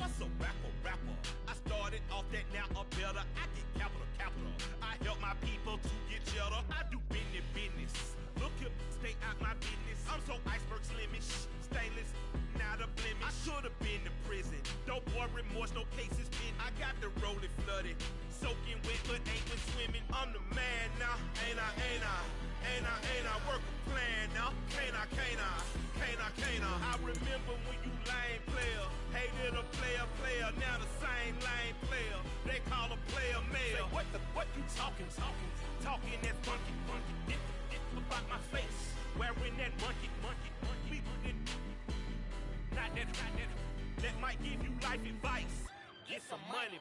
what's a rapper? I started off that, now a better. I get capital. I help my people to get cheddar. I do business. Look here, stay out my business. I'm so iceberg slimish, stainless, not a blemish. I should have been to prison. Don't boy remorse, no cases pinned. I got the rolling flooded, soaking wet, but ain't been swimming. I'm the man now, ain't I? Work a plan now, can't I? I remember when you lame player, hated a player, now the same lame player. They call a player mayor. Say, what you talking that funky. About my face, wearing that monkey. Not that. That might give you life advice. Get some money.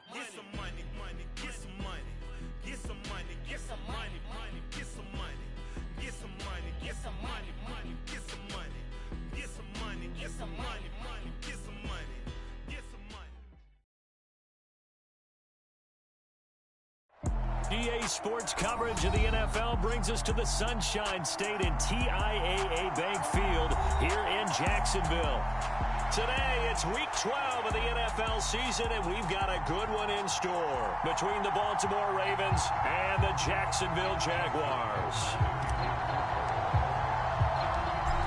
EA Sports coverage of the NFL brings us to the Sunshine State in TIAA Bank Field here in Jacksonville. Today, it's Week 12 of the NFL season, and we've got a good one in store between the Baltimore Ravens and the Jacksonville Jaguars.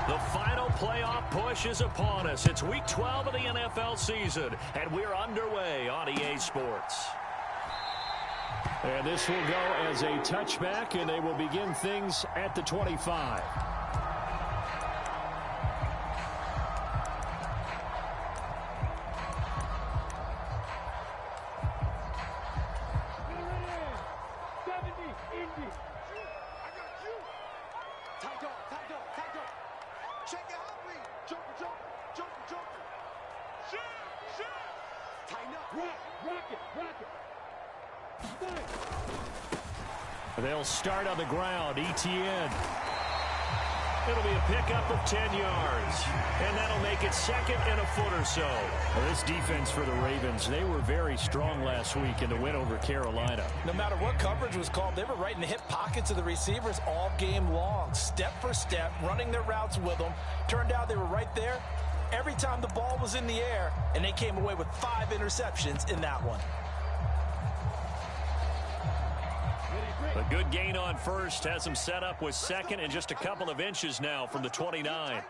The final playoff push is upon us. It's Week 12 of the NFL season, and we're underway on EA Sports. And this will go as a touchback, and they will begin things at the 25. They'll start on the ground. Etienne. It'll be a pickup of 10 yards. And that'll make it second and a foot or so. Well, this defense for the Ravens, they were very strong last week in the win over Carolina. No matter what coverage was called, they were right in the hip pockets of the receivers all game long. Step for step, running their routes with them. Turned out they were right there every time the ball was in the air, and they came away with 5 interceptions in that one. A good gain on first has him set up with second and just a couple of inches now from the 29.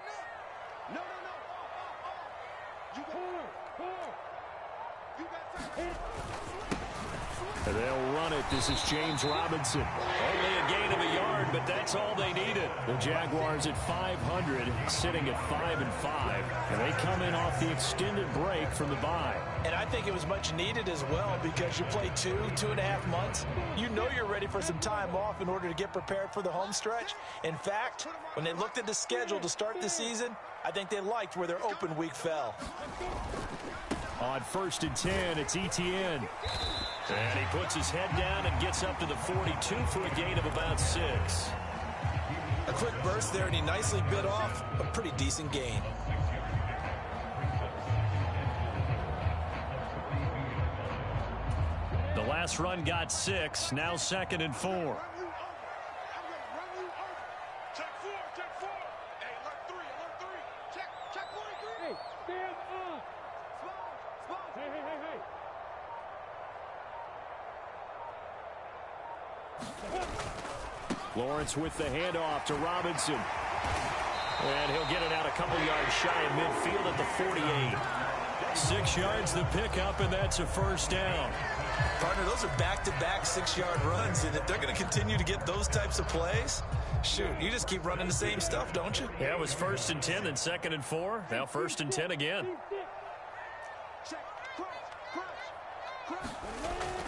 And they'll run it. This is James Robinson. Only a gain of a yard, but that's all they needed. The Jaguars at 500, sitting at 5-5. And they come in off the extended break from the bye. And I think it was much needed as well because you play 2.5 months. You know you're ready for some time off in order to get prepared for the home stretch. In fact, when they looked at the schedule to start the season, I think they liked where their open week fell. On 1st and 10, it's Etienne. And he puts his head down and gets up to the 42 for a gain of about 6. A quick burst there, and he nicely bit off a pretty decent gain. The last run got 6, now 2nd and 4. Lawrence with the handoff to Robinson. And he'll get it out a couple yards shy of midfield at the 48. 6 yards the pickup, and that's a first down. Partner, those are back-to-back 6-yard runs, and if they're going to continue to get those types of plays, shoot, you just keep running the same stuff, don't you? Yeah, it was 1st and 10, then 2nd and 4. Now 1st and 10 again.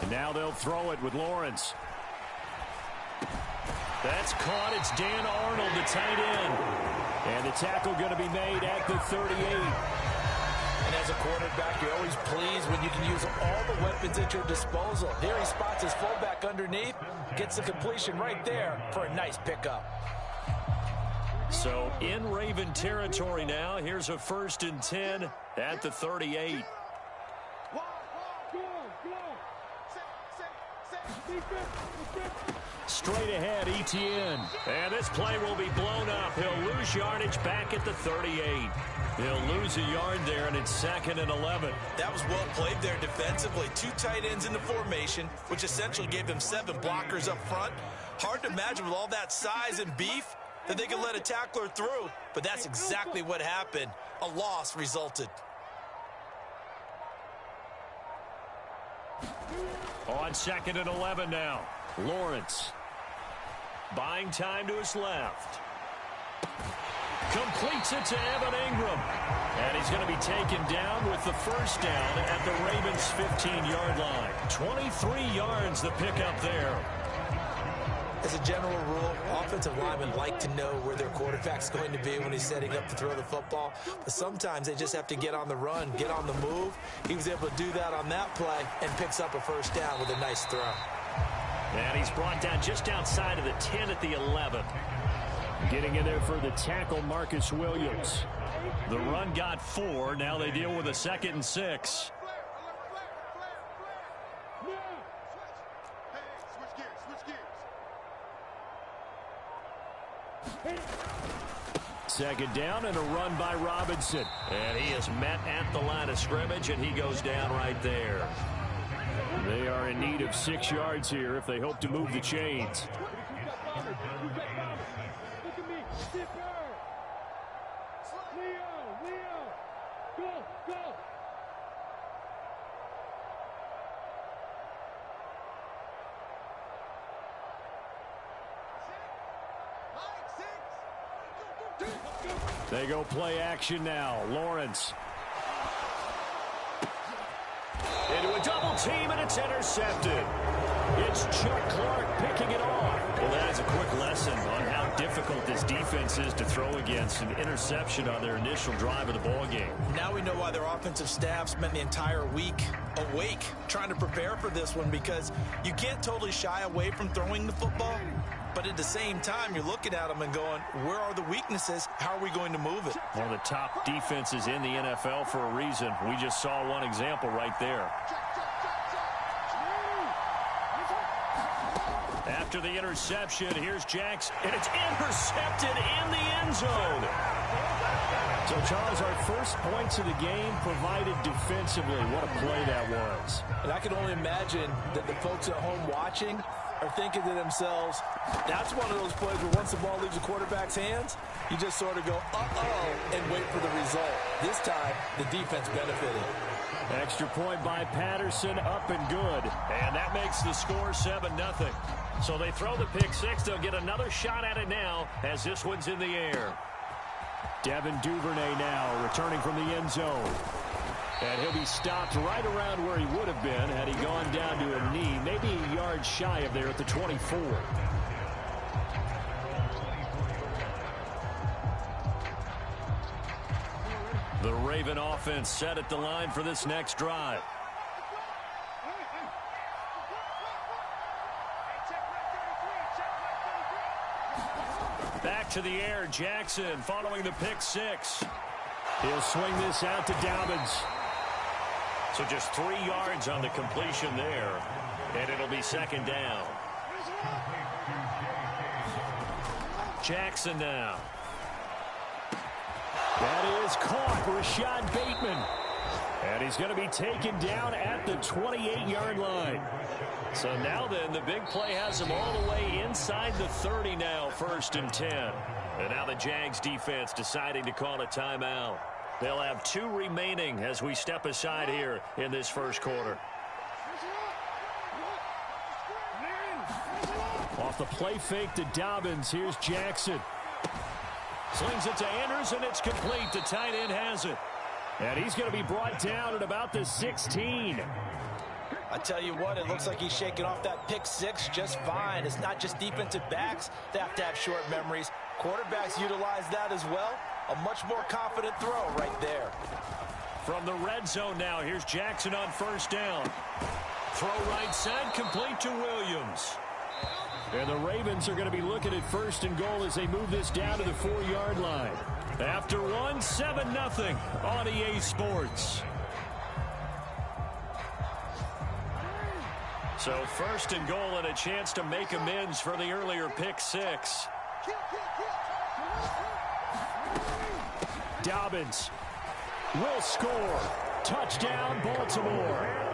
And now they'll throw it with Lawrence. That's caught. It's Dan Arnold, the tight end. And the tackle going to be made at the 38. And as a quarterback, you're always pleased when you can use all the weapons at your disposal. Here he spots his fullback underneath, gets the completion right there for a nice pickup. So in Raven territory now. Here's a 1st and 10 at the 38. Straight ahead, Etienne. And this play will be blown up. He'll lose yardage back at the 38. He'll lose a yard there, and it's 2nd and 11. That was well played there defensively. 2 tight ends in the formation, which essentially gave them 7 blockers up front. Hard to imagine with all that size and beef that they could let a tackler through, but that's exactly what happened. A loss resulted. On 2nd and 11 now. Lawrence. Buying time to his left. Completes it to Evan Ingram. And he's going to be taken down with the first down at the Ravens' 15-yard line. 23 yards the pickup there. As a general rule, offensive linemen like to know where their quarterback's going to be when he's setting up to throw the football. But sometimes they just have to get on the run, get on the move. He was able to do that on that play and picks up a first down with a nice throw. And he's brought down just outside of the 10 at the 11. Getting in there for the tackle, Marcus Williams. The run got 4. Now they deal with a 2nd and 6. Second down and a run by Robinson. And he is met at the line of scrimmage, and he goes down right there. They are in need of 6 yards here if they hope to move the chains. They go play action now. Lawrence. Into a double team, and it's intercepted. It's Chuck Clark picking it off. Well, that is a quick lesson on how difficult this defense is to throw against. An interception on their initial drive of the ball game. Now we know why their offensive staff spent the entire week awake trying to prepare for this one, because you can't totally shy away from throwing the football. But at the same time, you're looking at them and going, where are the weaknesses? How are we going to move it? One of the top defenses in the NFL for a reason. We just saw one example right there. After the interception, here's Jackson, and it's intercepted in the end zone. So, Charles, our first points of the game provided defensively. What a play that was. And I can only imagine that the folks at home watching are thinking to themselves, that's one of those plays where once the ball leaves the quarterback's hands, you just sort of go, uh-oh, and wait for the result. This time, the defense benefited. Extra point by Patterson, up and good. And that makes the score 7-0. So they throw the pick six. They'll get another shot at it now as this one's in the air. Devin Duvernay now returning from the end zone. And he'll be stopped right around where he would have been had he gone down to a knee, maybe a yard shy of there at the 24. The Raven offense set at the line for this next drive. Back to the air, Jackson following the pick six. He'll swing this out to Dobbins. So just 3 yards on the completion there, and it'll be second down. Jackson now. That is caught, Rashad Bateman. And he's going to be taken down at the 28-yard line. So now then, the big play has him all the way inside the 30 now, 1st and 10. And now the Jags defense deciding to call a timeout. They'll have 2 remaining as we step aside here in this first quarter. Off the play fake to Dobbins, here's Jackson. Slings it to Andrews, and it's complete. The tight end has it. And he's going to be brought down at about the 16. I tell you what, it looks like he's shaking off that pick six just fine. It's not just defensive backs that have to have short memories. Quarterbacks utilize that as well. A much more confident throw right there. From the red zone now, here's Jackson on 1st down. Throw right side, complete to Williams. And the Ravens are going to be looking at 1st and goal as they move this down to the 4-yard line. After one, 7-0 on EA Sports. So first and goal and a chance to make amends for the earlier pick six. Dobbins will score. Touchdown, Baltimore.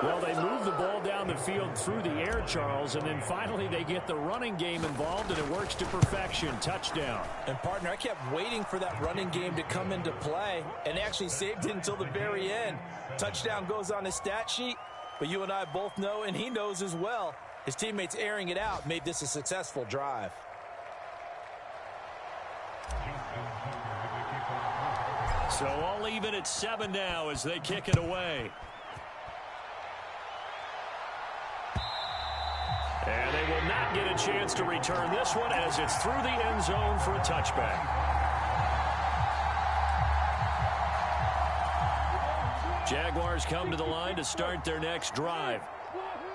Well, they move the ball down the field through the air, Charles, and then finally they get the running game involved, and it works to perfection. Touchdown. And, partner, I kept waiting for that running game to come into play and actually saved it until the very end. Touchdown goes on his stat sheet, but you and I both know, and he knows as well, his teammates airing it out made this a successful drive. So all even at 7 now as they kick it away. And they will not get a chance to return this one as it's through the end zone for a touchback. Jaguars come to the line to start their next drive.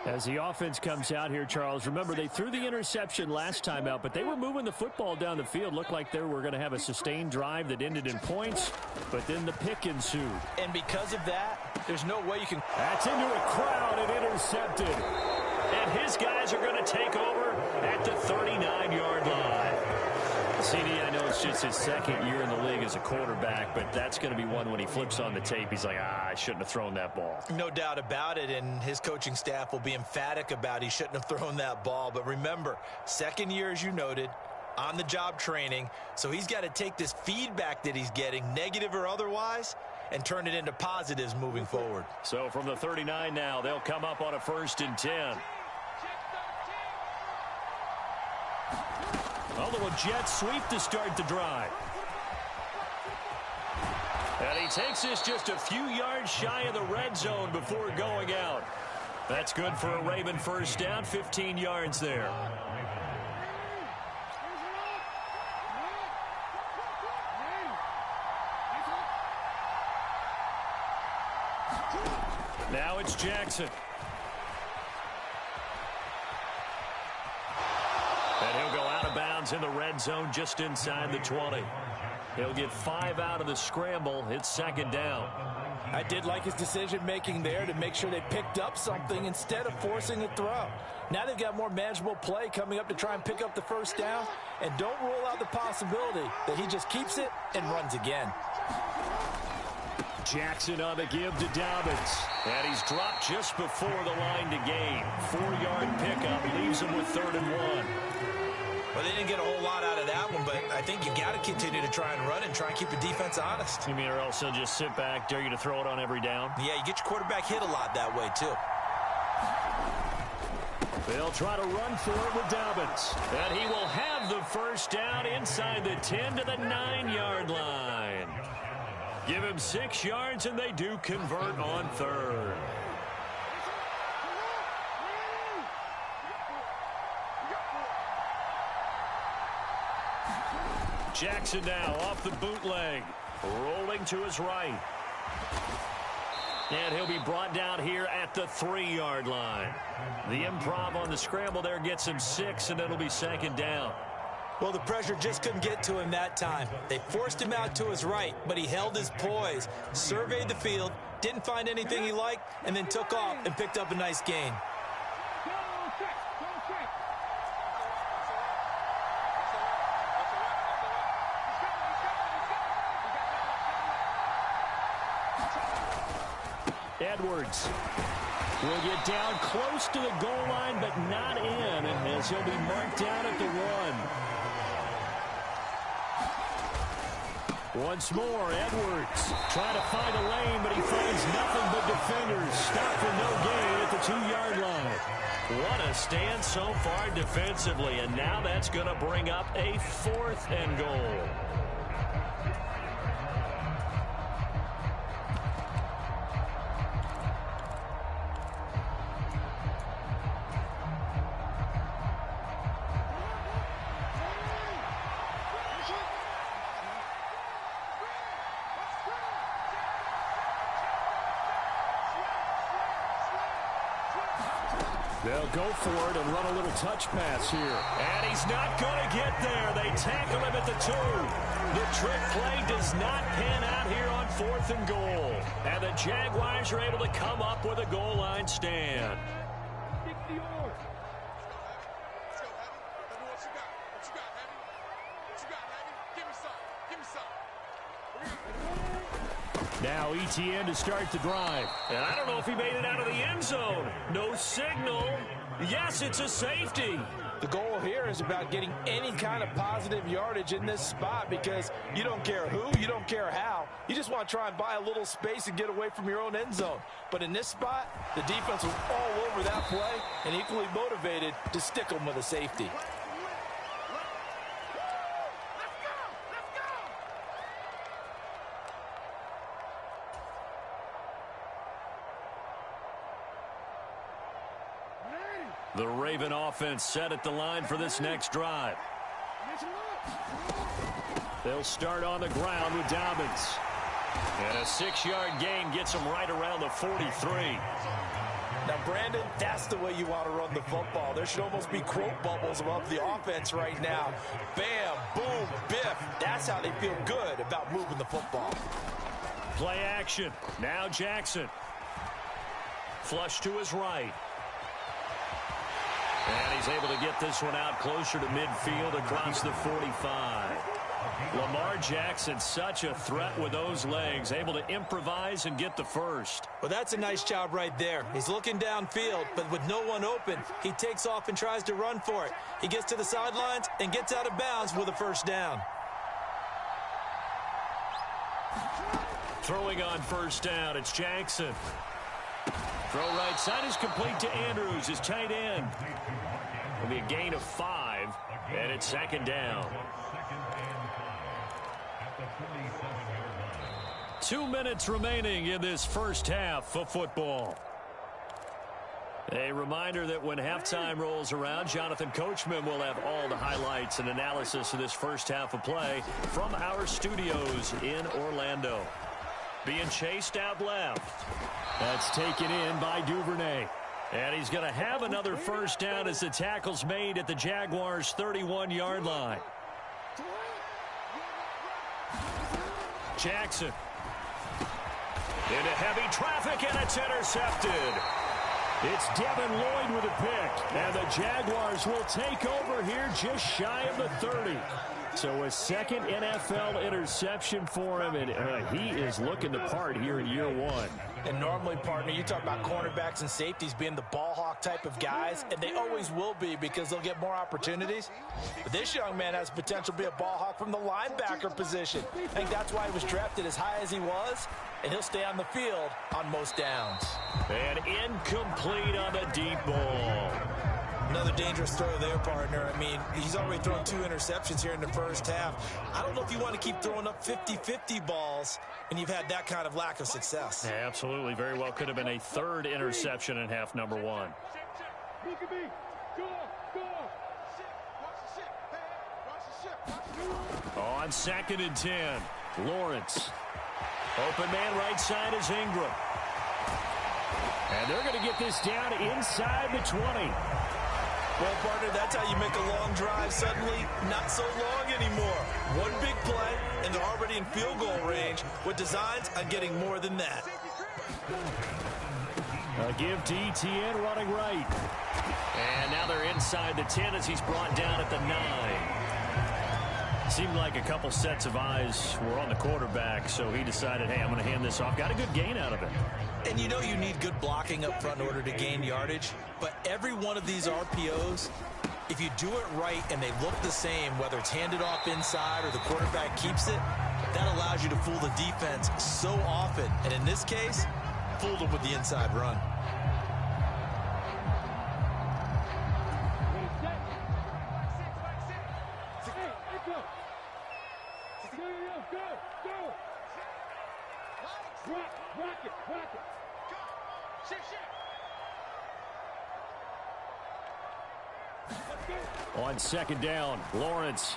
As the offense comes out here, Charles, remember they threw the interception last time out, but they were moving the football down the field. Looked like they were going to have a sustained drive that ended in points, but then the pick ensued. And because of that, there's no way you can... That's into a crowd and intercepted. And his guys are going to take over at the 39-yard line. CD, I know it's just his second year in the league as a quarterback, but that's going to be one when he flips on the tape, he's like, I shouldn't have thrown that ball. No doubt about it, and his coaching staff will be emphatic about he shouldn't have thrown that ball. But remember, second year, as you noted, on-the-job training, so he's got to take this feedback that he's getting, negative or otherwise, and turn it into positives moving forward. So from the 39 now, they'll come up on a 1st and 10. A little jet sweep to start the drive. And he takes this just a few yards shy of the red zone before going out. That's good for a Raven first down, 15 yards there. Now it's Jackson. And he'll go out of bounds in the red zone just inside the 20. He'll get 5 out of the scramble. It's second down. I did like his decision-making there to make sure they picked up something instead of forcing a throw. Now they've got more manageable play coming up to try and pick up the first down. And don't rule out the possibility that he just keeps it and runs again. Jackson on the give to Dobbins. And he's dropped just before the line to gain. 4-yard pickup leaves him with 3rd and 1. Well, they didn't get a whole lot out of that one, but I think you got to continue to try and run and try and keep the defense honest. You mean or else they'll just sit back, dare you to throw it on every down? Yeah, you get your quarterback hit a lot that way, too. They'll try to run for it with Dobbins. And he will have the first down inside the 10 to the 9-yard line. Give him 6 yards, and they do convert on 3rd. Jackson now off the bootleg, rolling to his right. And he'll be brought down here at the 3-yard line. The improv on the scramble there gets him 6, and it'll be second down. Well, the pressure just couldn't get to him that time. They forced him out to his right, but he held his poise, surveyed the field, didn't find anything he liked, and then took off and picked up a nice gain. Edwards will get down close to the goal line, but not in, as he'll be marked down at the 1. Once more, Edwards trying to find a lane, but he finds nothing but defenders. Stop for no gain at the 2-yard line. What a stand so far defensively, and now that's going to bring up a 4th and goal. They'll go for it and run a little touch pass here. And he he's not going to get there. They tackle him at the 2. The trick play does not pan out here on 4th and goal. And the Jaguars are able to come up with a goal line stand. Now Etienne to start the drive. And I don't know if he made it out of the end zone. No signal. Yes, it's a safety. The goal here is about getting any kind of positive yardage in this spot because you don't care who, you don't care how. You just want to try and buy a little space and get away from your own end zone. But in this spot, the defense was all over that play and equally motivated to stick them with a safety. The Raven offense set at the line for this next drive. They'll start on the ground with Dobbins. And a 6-yard gain gets them right around the 43. Now, Brandon, that's the way you want to run the football. There should almost be quote bubbles above the offense right now. Bam, boom, biff. That's how they feel good about moving the football. Play action. Now Jackson. Flush to his right. And he's able to get this one out closer to midfield across the 45. Lamar Jackson, such a threat with those legs, able to improvise and get the first. Well, that's a nice job right there. He's looking downfield, but with no one open, he takes off and tries to run for it. He gets to the sidelines and gets out of bounds with a first down. Throwing on first down, it's Jackson. Throw right side is complete to Andrews, his tight end. It'll be a gain of 5, and it's 2nd down. 2 minutes remaining in this first half of football. A reminder that when halftime rolls around, Jonathan Coachman will have all the highlights and analysis of this first half of play from our studios in Orlando. Being chased out left. That's taken in by Duvernay. And he's going to have another first down as the tackle's made at the Jaguars' 31-yard line. Jackson. Into heavy traffic, and it's intercepted. It's Devin Lloyd with a pick. And the Jaguars will take over here just shy of the 30. So a second NFL interception for him, and he is looking the part here in year 1. And normally, partner, you talk about cornerbacks and safeties being the ball hawk type of guys, and they always will be because they'll get more opportunities. But this young man has potential to be a ball hawk from the linebacker position. I think that's why he was drafted as high as he was, and he'll stay on the field on most downs. And incomplete on the deep ball. Another dangerous throw there, partner. I mean, he's already thrown 2 interceptions here in the first half. I don't know if you want to keep throwing up 50-50 balls when you've had that kind of lack of success. Yeah, absolutely. Very well could have been a 3rd interception in half number 1. On 2nd and 10, Lawrence. Open man right side is Ingram. And they're going to get this down inside the 20. Well, partner, that's how you make a long drive suddenly not so long anymore. One big play, and they're already in field goal range with designs on getting more than that. A give to Etienne running right. And now they're inside the 10 as he's brought down at the 9. Seemed like a couple sets of eyes were on the quarterback, so he decided, hey, I'm going to hand this off. Got a good gain out of it. And you know you need good blocking up front in order to gain yardage, but every one of these RPOs, if you do it right and they look the same, whether it's handed off inside or the quarterback keeps it, that allows you to fool the defense so often. And in this case, fooled them with the inside run. On 2nd down, Lawrence.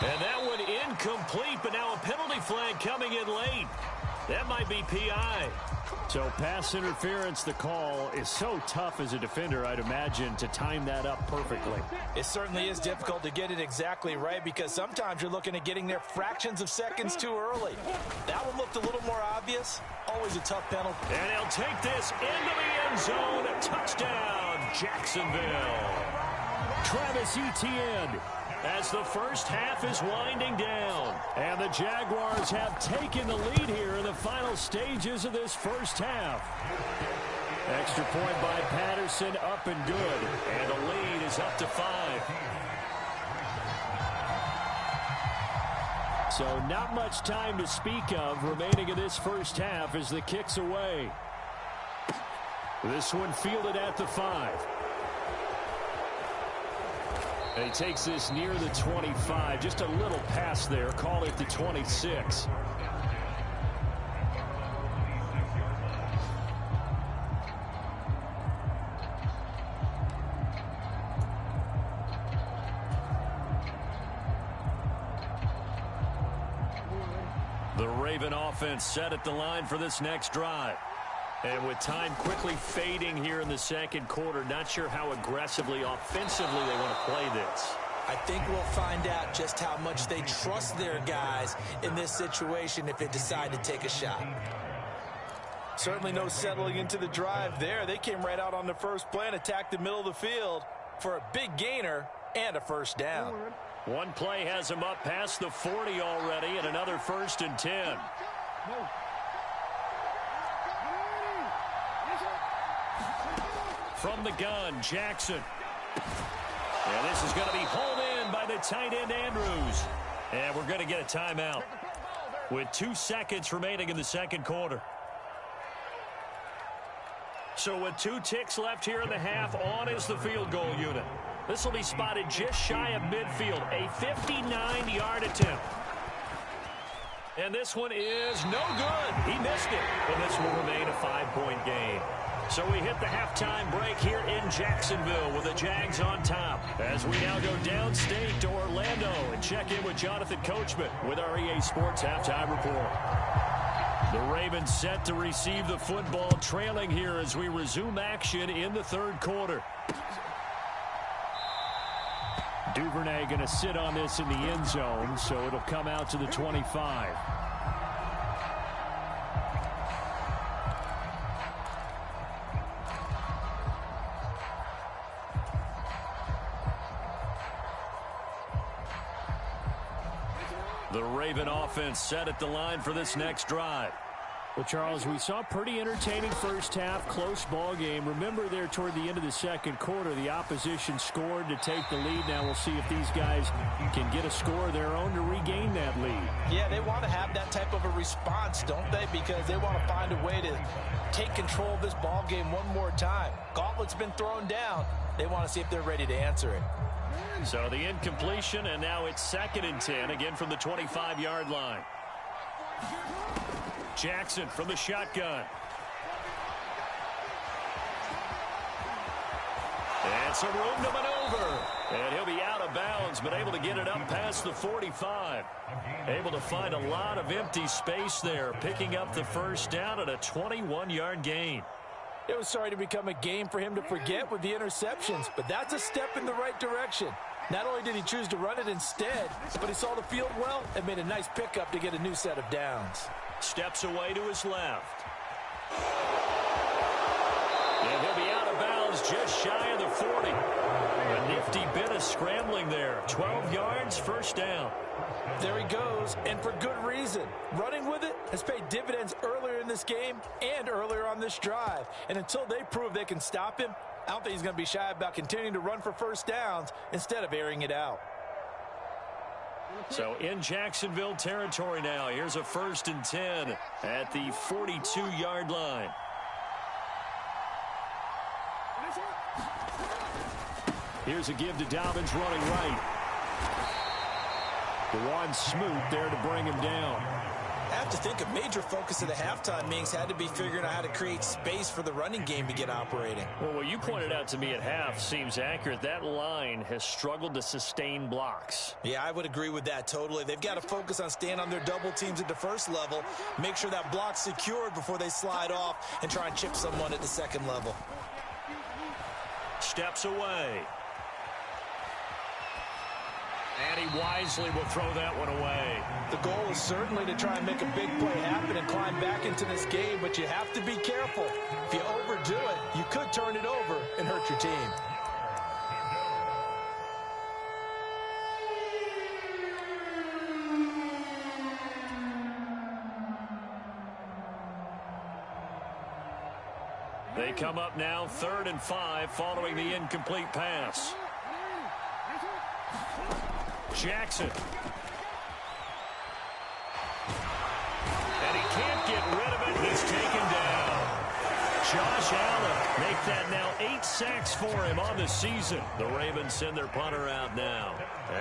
And that one incomplete, but now a penalty flag coming in late. That might be PI. So pass interference, the call is so tough as a defender, I'd imagine, to time that up perfectly. It certainly is difficult to get it exactly right because sometimes you're looking at getting there fractions of seconds too early. That one looked a little more obvious. Always a tough penalty. And he'll take this into the end zone. A touchdown, Jacksonville. Travis Etienne, as the first half is winding down. And the Jaguars have taken the lead here in the final stages of this first half. Extra point by Patterson, up and good. And the lead is up to 5. So not much time to speak of remaining in this first half as the kick's away. This one fielded at the 5. And he takes this near the 25. Just a little pass there. Call it the 26. The Raven offense set at the line for this next drive. And with time quickly fading here in the second quarter, not sure how aggressively, offensively they want to play this. I think we'll find out just how much they trust their guys in this situation if they decide to take a shot. Certainly no settling into the drive there. They came right out on the first play and attacked the middle of the field for a big gainer and a first down. One play has him up past the 40 already, and another 1st and 10. From the gun, Jackson. And this is going to be hauled in by the tight end, Andrews. And we're going to get a timeout with 2 seconds remaining in the second quarter. So with 2 ticks left here in the half, on is the field goal unit. This will be spotted just shy of midfield, a 59-yard attempt. And this one is no good. He missed it. And this will remain a 5-point game. So we hit the halftime break here in Jacksonville with the Jags on top. As we now go downstate to Orlando and check in with Jonathan Coachman with our EA Sports Halftime Report. The Ravens set to receive the football, trailing here as we resume action in the third quarter. Duvernay going to sit on this in the end zone, so it'll come out to the 25. The Raven offense set at the line for this next drive. Well, Charles, we saw a pretty entertaining first half, close ball game. Remember there toward the end of the second quarter, the opposition scored to take the lead. Now we'll see if these guys can get a score of their own to regain that lead. Yeah, they want to have that type of a response, don't they? Because they want to find a way to take control of this ball game one more time. Gauntlet's been thrown down. They want to see if they're ready to answer it. So the incompletion, and now it's 2nd and 10, again from the 25-yard line. Jackson from the shotgun. And some room to maneuver. And he'll be out of bounds, but able to get it up past the 45. Able to find a lot of empty space there, picking up the first down at a 21-yard gain. It was sorry to become a game for him to forget with the interceptions, but that's a step in the right direction. Not only did he choose to run it instead, but he saw the field well and made a nice pickup to get a new set of downs. Steps away to his left. And he'll be out of bounds just shy of the 40. A nifty bit of scrambling there. 12 yards, first down. There he goes, and for good reason. Running with it has paid dividends earlier in this game and earlier on this drive. And until they prove they can stop him, I don't think he's going to be shy about continuing to run for first downs instead of airing it out. So in Jacksonville territory now, here's a 1st and 10 at the 42-yard line. Here's a give to Dobbins running right. DeJuan Smoot there to bring him down. have to think a major focus of the halftime meetings had to be figuring out how to create space for the running game to get operating. Well, what you pointed out to me at half seems accurate. That line has struggled to sustain blocks. Yeah, I would agree with that totally. They've got to focus on staying on their double teams at the first level, make sure that block's secured before they slide off and try and chip someone at the second level. Steps away. And he wisely will throw that one away. The goal is certainly to try and make a big play happen and climb back into this game, but you have to be careful. If you overdo it, you could turn it over and hurt your team. They come up now 3rd and 5 following the incomplete pass. Jackson. And he can't get rid of it. He's taken down. Josh Allen make that now 8 sacks for him on the season. The Ravens send their punter out now,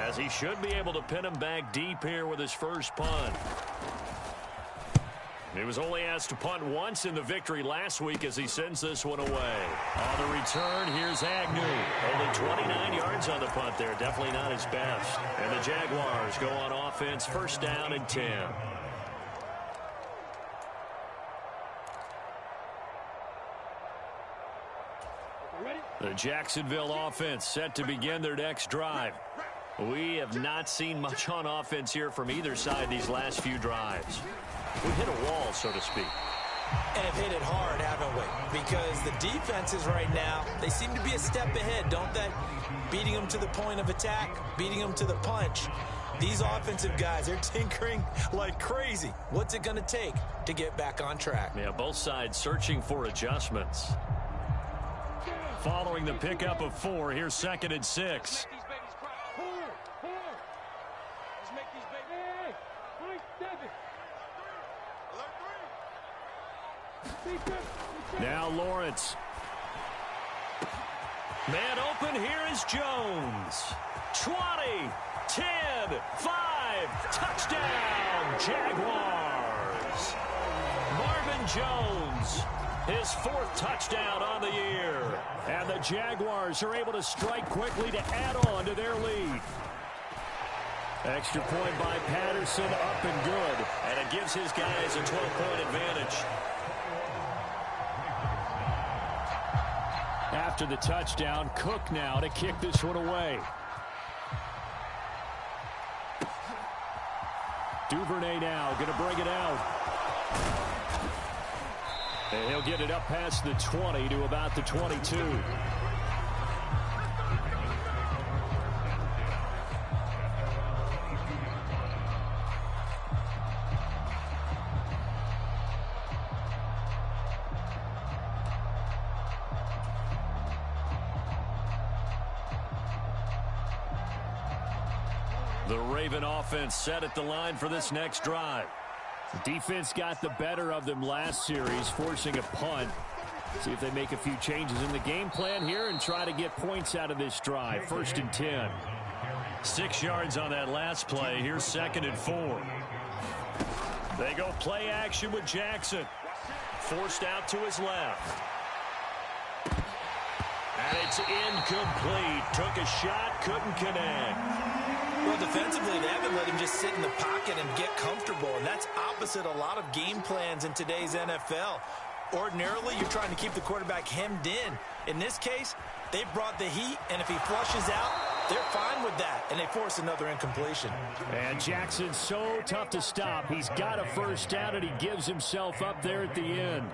as he should be able to pin him back deep here with his first punt. He was only asked to punt once in the victory last week as he sends this one away. On the return, here's Agnew. Only 29 yards on the punt there. Definitely not his best. And the Jaguars go on offense, 1st down and 10. The Jacksonville offense set to begin their next drive. We have not seen much on offense here from either side these last few drives. We hit a wall, so to speak. And have hit it hard, haven't we? Because the defenses right now, they seem to be a step ahead, don't they? Beating them to the point of attack, beating them to the punch. These offensive guys, they're tinkering like crazy. What's it going to take to get back on track? Yeah, both sides searching for adjustments. Following the pickup of 4, here's 2nd and 6. Now Lawrence. Man open, here is Jones. 20, 10, 5, touchdown, Jaguars. Marvin Jones, his 4th touchdown on the year. And the Jaguars are able to strike quickly to add on to their lead. Extra point by Patterson, up and good. And it gives his guys a 12-point advantage. After the touchdown, Cook now to kick this one away. Duvernay now going to bring it out. And he'll get it up past the 20 to about the 22. The Raven offense set at the line for this next drive. The defense got the better of them last series, forcing a punt. See if they make a few changes in the game plan here and try to get points out of this drive. 1st and 10. 6 yards on that last play. Here's 2nd and 4. They go play action with Jackson. Forced out to his left. And it's incomplete. Took a shot, couldn't connect. Well, defensively, they haven't let him just sit in the pocket and get comfortable, and that's opposite a lot of game plans in today's NFL. Ordinarily, you're trying to keep the quarterback hemmed in. In this case, they brought the heat, and if he flushes out, they're fine with that, and they force another incompletion. And Jackson's so tough to stop. He's got a 1st down, and he gives himself up there at the end.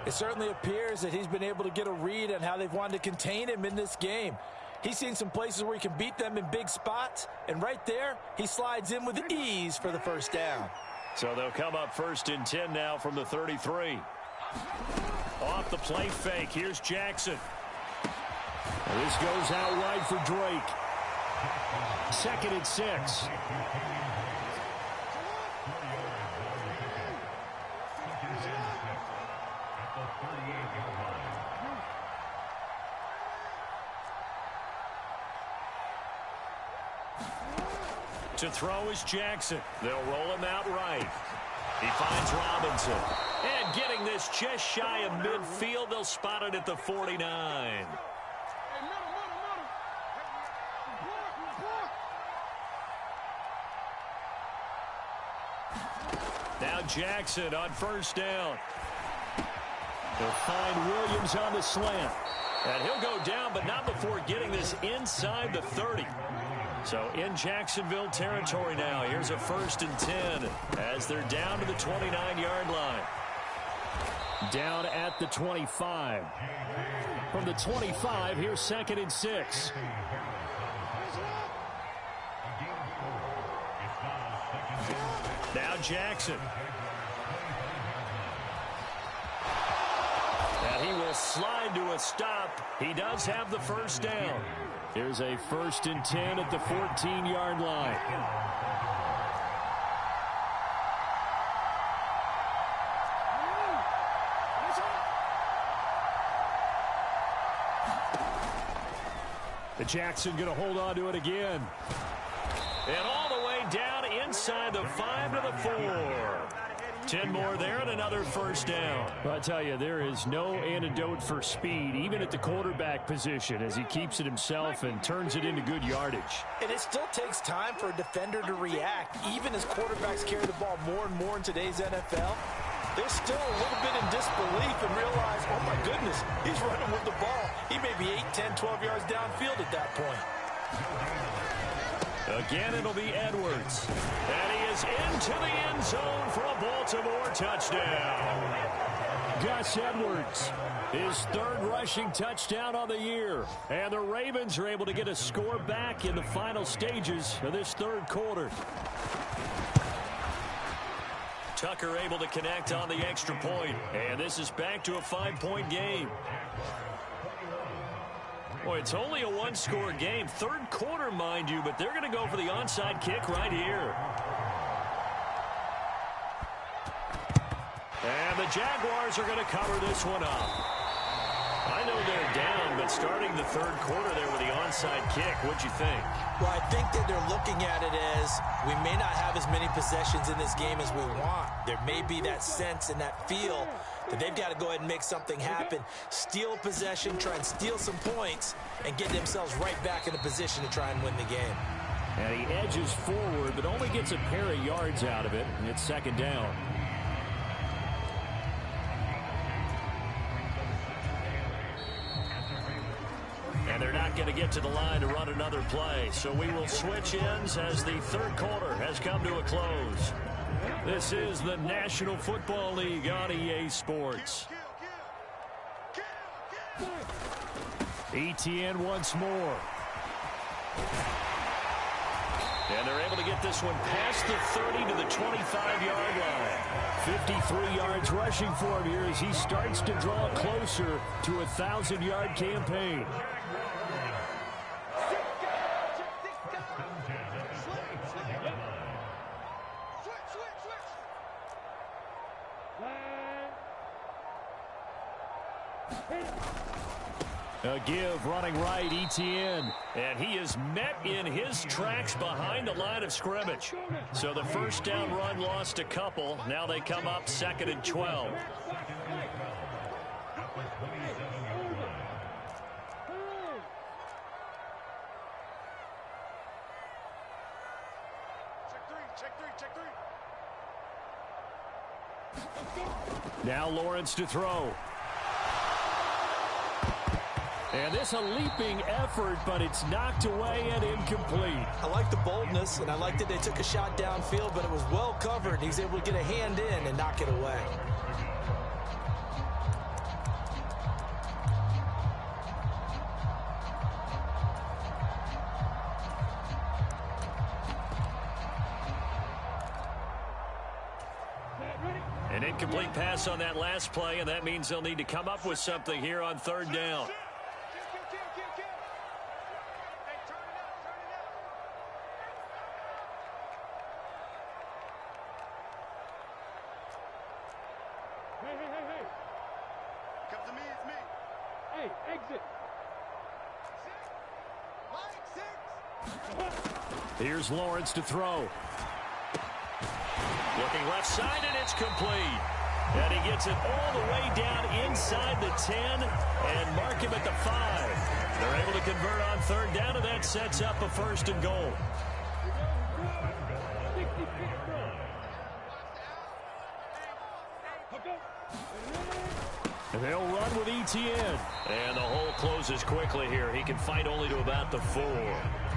It certainly appears that he's been able to get a read on how they've wanted to contain him in this game. He's seen some places where he can beat them in big spots, and right there, he slides in with ease for the 1st down. So they'll come up 1st and 10 now from the 33. Off the play fake, here's Jackson. And this goes out wide for Drake. 2nd and 6. To throw is Jackson. They'll roll him out right. He finds Robinson. And getting this just shy of midfield, they'll spot it at the 49. Now Jackson on first down. They'll find Williams on the slant. And he'll go down, but not before getting this inside the 30. So in Jacksonville territory now. Here's a 1st and 10 as they're down to the 29-yard line. Down at the 25. From the 25, here's 2nd and 6. Now Jackson. And he will slide to a stop. He does have the first down. Here's a 1st and 10 at the 14-yard line. The Jackson going to hold on to it again. And all the way down inside the 5 to the 4. 10 more there and another first down. Well, I tell you, there is no antidote for speed, even at the quarterback position, as he keeps it himself and turns it into good yardage. And it still takes time for a defender to react, even as quarterbacks carry the ball more and more in today's NFL. They're still a little bit in disbelief and realize, oh my goodness, he's running with the ball. He may be 8, 10, 12 yards downfield at that point. Again, it'll be Edwards. And he is into the end zone for a Baltimore touchdown. Gus Edwards, his 3rd rushing touchdown on the year. And the Ravens are able to get a score back in the final stages of this 3rd quarter. Tucker able to connect on the extra point. And this is back to a 5-point game. Boy, it's only a 1-score game. 3rd quarter, mind you, but they're going to go for the onside kick right here. And the Jaguars are going to cover this one up. I know they're down, but starting the 3rd quarter there with the onside kick, what'd you think? Well, I think that they're looking at it as we may not have as many possessions in this game as we want. There may be that sense and that feel that they've got to go ahead and make something happen. Steal possession, try and steal some points, and get themselves right back in a position to try and win the game. And he edges forward, but only gets a pair of yards out of it, and it's 2nd down. And they're not going to get to the line to run another play, so we will switch ends as the 3rd quarter has come to a close. This is the National Football League on EA Sports. Etienne once more. And they're able to get this one past the 30 to the 25-yard line. 53 yards rushing for him here as he starts to draw closer to a 1,000-yard campaign. A give running right, Etienne. And he is met in his tracks behind the line of scrimmage. So the first down run lost a couple. Now they come up 2nd and 12. Now Lawrence to throw. And this a leaping effort, but it's knocked away and incomplete. I like the boldness, and I like that they took a shot downfield, but it was well covered. He's able to get a hand in and knock it away. An incomplete pass on that last play, and that means they'll need to come up with something here on 3rd down. Come to me, it's me. Hey, exit. Here's Lawrence to throw. Looking left side, and it's complete. And he gets it all the way down inside the 10 and mark him at the 5. They're able to convert on third down, and that sets up a first and goal. They'll run with ETN. And the hole closes quickly here. He can fight only to about the 4.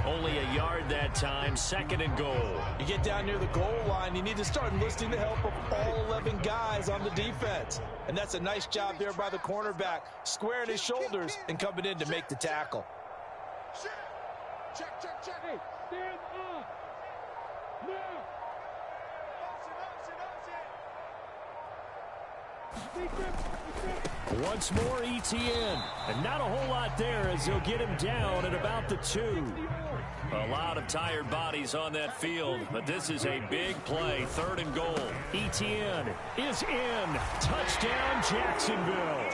Only a yard that time, second and goal. You get down near the goal line, you need to start enlisting the help of all 11 guys on the defense. And that's a nice job there by the cornerback, squaring his shoulders and coming in to make the tackle. Check. Hey, stand up. Now. Once more, ETN. And not a whole lot there as they'll get him down at about the 2. A lot of tired bodies on that field, but this is a big play. Third and goal. ETN is in. Touchdown, Jacksonville.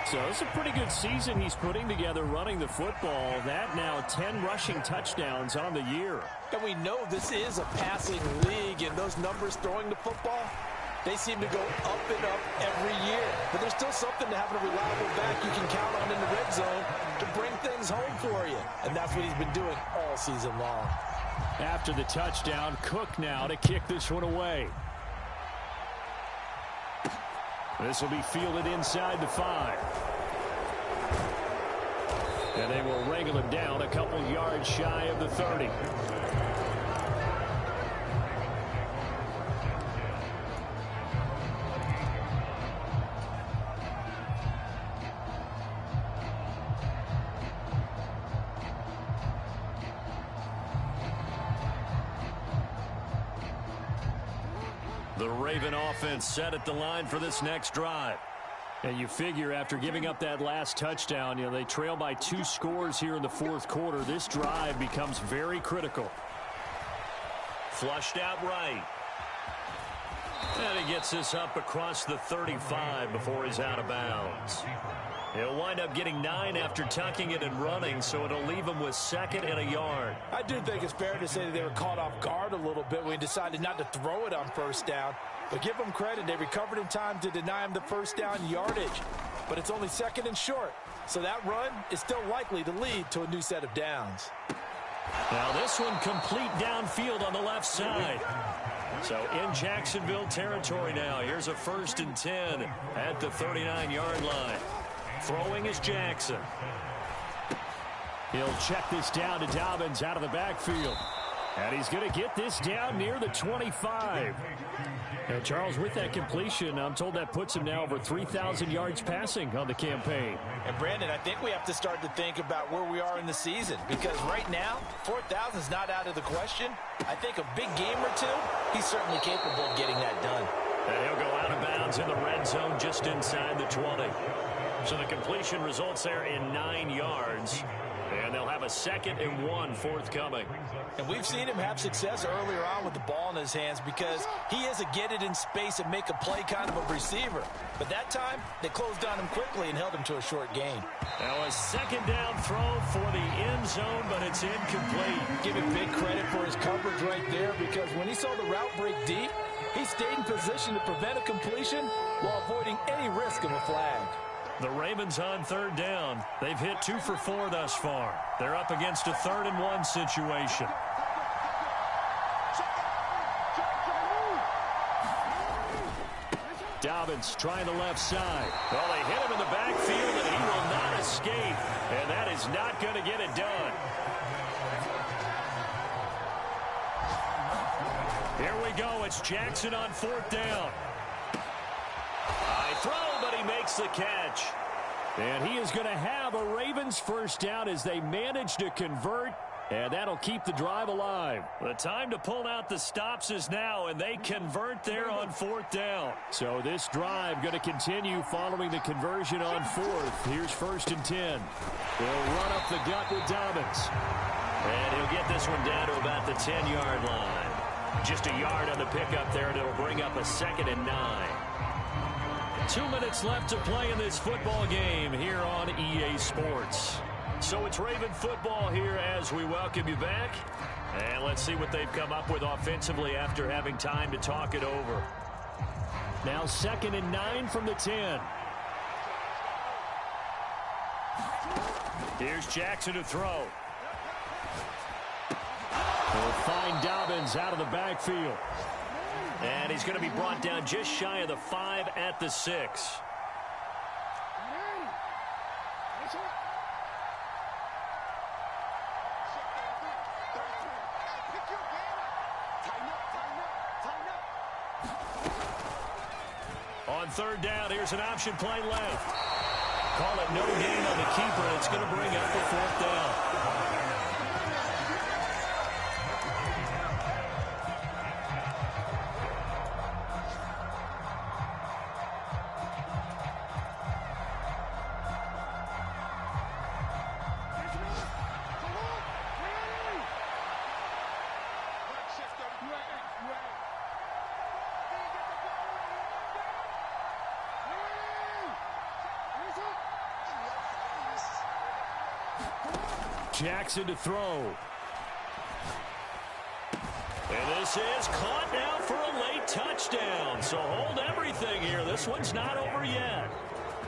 So it's a pretty good season he's putting together running the football. That now 10 rushing touchdowns on the year. And we know this is a passing league, and those numbers throwing the football, they seem to go up and up every year. But there's still something to having a reliable back you can count on in the red zone to bring things home for you. And that's what he's been doing all season long. After the touchdown, Cook now to kick this one away. This will be fielded inside the 5. And they will wrangle him down a couple yards shy of the 30. The Raven offense set at the line for this next drive. And you figure after giving up that last touchdown, they trail by 2 scores here in the fourth quarter. This drive becomes very critical. Flushed out right. And he gets this up across the 35 before he's out of bounds. He'll wind up getting 9 after tucking it and running, so it'll leave him with second and a yard. I do think it's fair to say that they were caught off guard a little bit when he decided not to throw it on first down. But give them credit, they recovered in time to deny him the first down yardage. But it's only second and short, so that run is still likely to lead to a new set of downs. Now this one complete downfield on the left side. So in Jacksonville territory now. Here's a 1st and 10 at the 39-yard line. Throwing is Jackson. He'll check this down to Dobbins out of the backfield. And he's going to get this down near the 25. And Charles, with that completion, I'm told that puts him now over 3,000 yards passing on the campaign. And Brandon, I think we have to start to think about where we are in the season, because right now, 4,000 is not out of the question. I think a big game or two, he's certainly capable of getting that done. And he'll go out of bounds in the red zone just inside the 20. So the completion results there in 9 yards. And they'll have a 2nd and 1 forthcoming. And we've seen him have success earlier on with the ball in his hands because he is a get it in space and make a play kind of a receiver. But that time, they closed on him quickly and held him to a short gain. Now a 2nd down throw for the end zone, but it's incomplete. Give him big credit for his coverage right there, because when he saw the route break deep, he stayed in position to prevent a completion while avoiding any risk of a flag. The Ravens on 3rd down. They've hit 2 for 4 thus far. They're up against a 3rd and 1 situation. Dobbins trying the left side. Well, they hit him in the backfield, and he will not escape. And that is not going to get it done. Here we go. It's Jackson on 4th down. High throw, but he makes the catch. And he is going to have a Ravens first down as they manage to convert. And that'll keep the drive alive. The time to pull out the stops is now, and they convert there on 4th down. So this drive going to continue following the conversion on 4th. Here's 1st and 10. They'll run up the gut with Dobbins. And he'll get this one down to about the 10-yard line. Just a yard on the pickup there, and it'll bring up a 2nd and 9. 2 minutes left to play in this football game here on EA Sports. So it's Raven football here as we welcome you back. And let's see what they've come up with offensively after having time to talk it over. Now 2nd and 9 from the 10. Here's Jackson to throw. They'll find Dobbins out of the backfield. And he's going to be brought down just shy of the 5 at the 6. On 3rd down, here's an option play left. Call it no gain on the keeper, and it's going to bring up a 4th down. Jackson to throw. And this is caught now for a late touchdown. So hold everything here. This one's not over yet.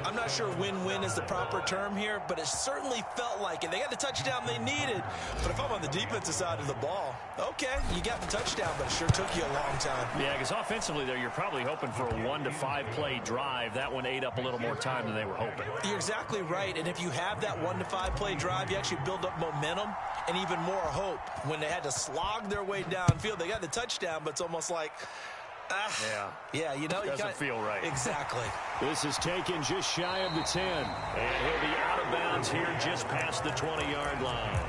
I'm not sure win-win is the proper term here, but it certainly felt like it. They got the touchdown they needed. But if I'm on the defensive side of the ball, okay, you got the touchdown, but it sure took you a long time. Yeah, because offensively there, you're probably hoping for a 1 to 5 play drive. That one ate up a little more time than they were hoping. You're exactly right. And if you have that 1 to 5 play drive, you actually build up momentum and even more hope. When they had to slog their way downfield, they got the touchdown, but it's almost like, yeah, you know, doesn't feel right. Exactly. This is taken just shy of the 10. And he'll be out of bounds here just past the 20-yard line.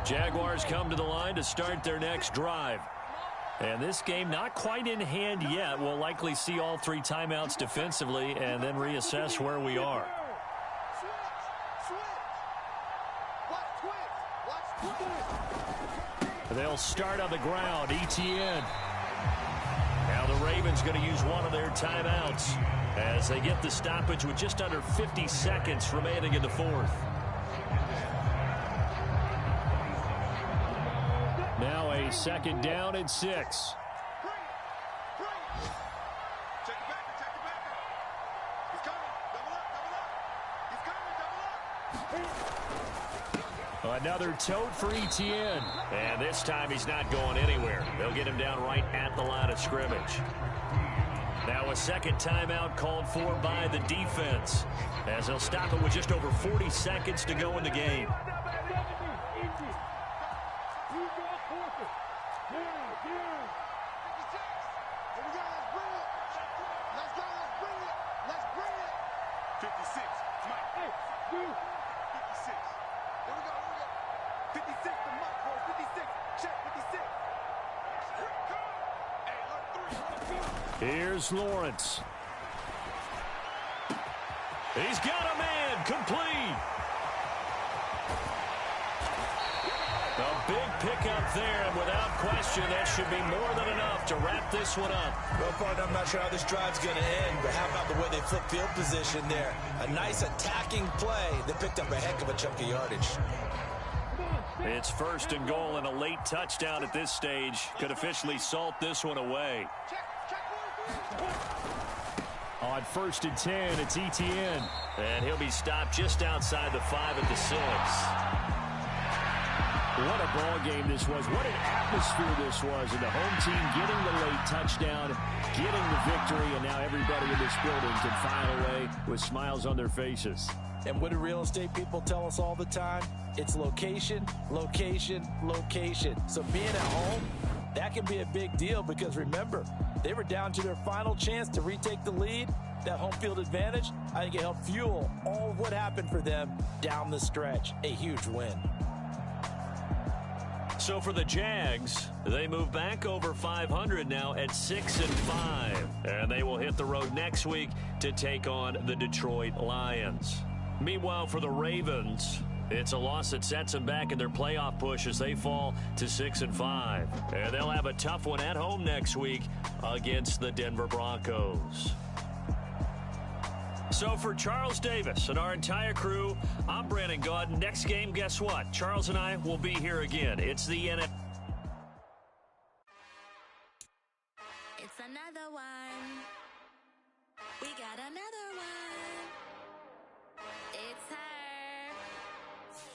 Jaguars come to the line to start their next drive. And this game not quite in hand yet. We'll likely see all 3 timeouts defensively and then reassess where we are. They'll start on the ground. ETN. Now the Ravens going to use one of their timeouts as they get the stoppage with just under 50 seconds remaining in the 4th. Now a 2nd down and 6. Another tote for ETN. And this time he's not going anywhere. They'll get him down right at the line of scrimmage. Now a 2nd timeout called for by the defense as they'll stop it with just over 40 seconds to go in the game. Here's Lawrence. He's got a man complete. A big pickup there, and without question, that should be more than enough to wrap this one up. Well, partner, I'm not sure how this drive's going to end, but how about the way they flip field position there? A nice attacking play that picked up a heck of a chunk of yardage. It's 1st and goal, and a late touchdown at this stage could officially salt this one away. On 1st and 10, it's ETN. And he'll be stopped just outside the 5 at the 6. What a ball game this was. What an atmosphere this was. And the home team getting the late touchdown, getting the victory, and now everybody in this building can file away with smiles on their faces. And what do real estate people tell us all the time? It's location, location, location. So being at home, that can be a big deal because remember, they were down to their final chance to retake the lead. That home field advantage, I think it helped fuel all of what happened for them down the stretch. A huge win. So for the Jags, they move back over 500 now at 6-5. And they will hit the road next week to take on the Detroit Lions. Meanwhile, for the Ravens, It's a loss that sets them back in their playoff push as they fall to 6-5. And they'll have a tough one at home next week against the Denver Broncos. So for Charles Davis and our entire crew, I'm Brandon Gaud. Next game, guess what? Charles and I will be here again. It's the NFL. It's another one. We got another one. It's her.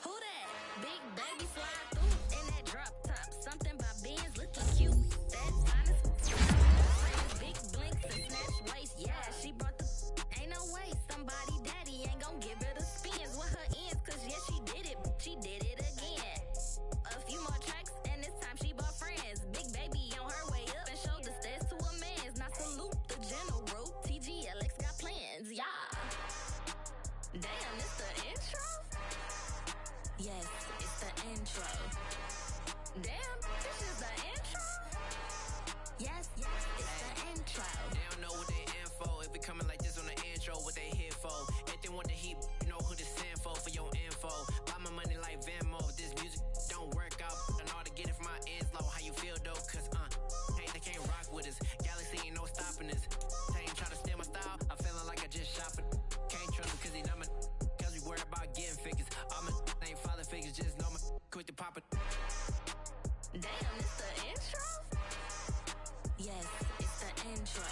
Who that? Big baby fly through in that drop top. Something by Benz looking cute. That's honest. Big blinks and snatch waist. Yeah, she brought the. Ain't no way somebody daddy ain't gon' give her the spins with her ends. Cause yeah, she did it. She did it again. A few more tracks and this time she bought friends. Big baby on her way up and showed the stairs to a man's. Now salute the general. TGLX got plans. Yeah. Damn, it's the intro? Yes, it's the intro. Damn, this is the intro? Yes, it's the intro. They don't know what they in for. If we coming like this on the intro, what they here for? If they want the heat, you know who to send for your info. Buy my money like Venmo. If this music don't work out, I know how to get it from my ends low. How you feel though? Cause hey, they can't rock with us. Galaxy ain't no stopping us. They ain't try to steal my style. I'm feeling like I just shot for. Can't trust him cause he dumb. Cause we worried about getting figures. All my ain't father figures, just know my quick to pop it. Damn, it's the intro? Yes, it's the intro.